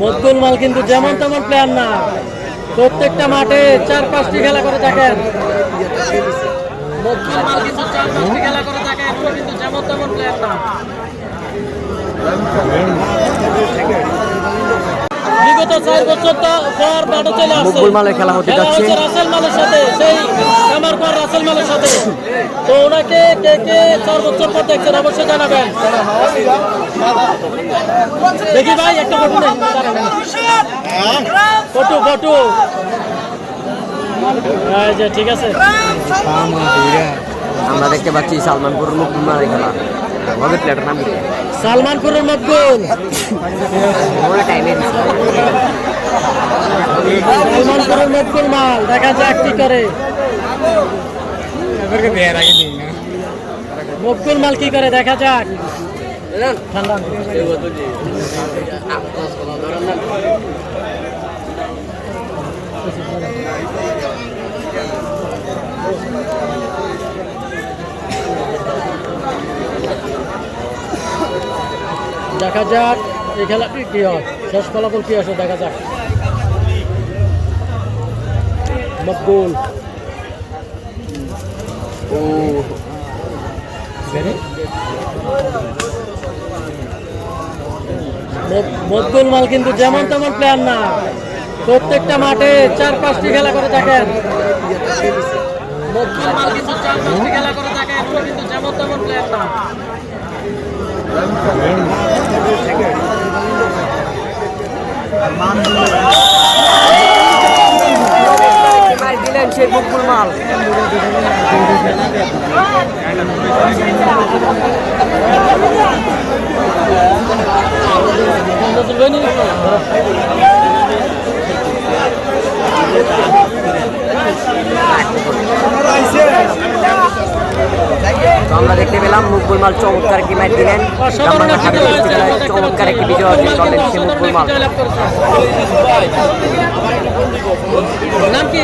মকবুল মাল কিন্তু যেমন তেমন প্লেয়ার না, প্রত্যেকটা মাঠে 4-5টি খেলা করে থাকেন। মকবুল মাল কিন্তু 4-5টি খেলা করে থাকেন, কিন্তু যেমন তেমন প্লেয়ার না। বিগত 4 বছর পর মাঠে চলে আসছে মকবুল মালের খেলা হতে যাচ্ছে রাসেল মালের সাথে, সেই আমার পর রাসেল মালের সাথে। তো ওনাকে কে কে 4 বছর পর দেখছেন অবশ্যই জানাবেন। দেখি ভাই একটা ফটো নেই, ফটো ঠিক আছে। আমরা দেখতে পাচ্ছি সালমানপুরের মকবুল মালের খেলা। আমাদের প্লেয়ারের নাম কি? সালমানপুরের মকবুল। সালমানপুরের মকবুল মাল, দেখা যাক কি করে মকবুল মাল, কি করে দেখা যাক। ঠান্ডা দেখা যাক এই খেলাটি কি হয়, শেষ ফলাফল কি আসে দেখা যাক। মকবুল মকবুল মাল কিন্তু যেমন তেমন প্লেয়ার না, প্রত্যেকটা মাঠে 4-5টি খেলা করে থাকেন। মকবুল মাল কিন্তু 4-5টি খেলা করে থাকেন, কিন্তু যেমন তেমন প্লেয়ার না। দিলেন সেই মকবুল মাল। আমরা দেখতে পেলাম মকবুল মাল চমৎকার একটি ম্যাচ দিলেন, চমৎকার একটি বিজয় অর্জন করলেন সেই মকবুল মাল। নাম কি?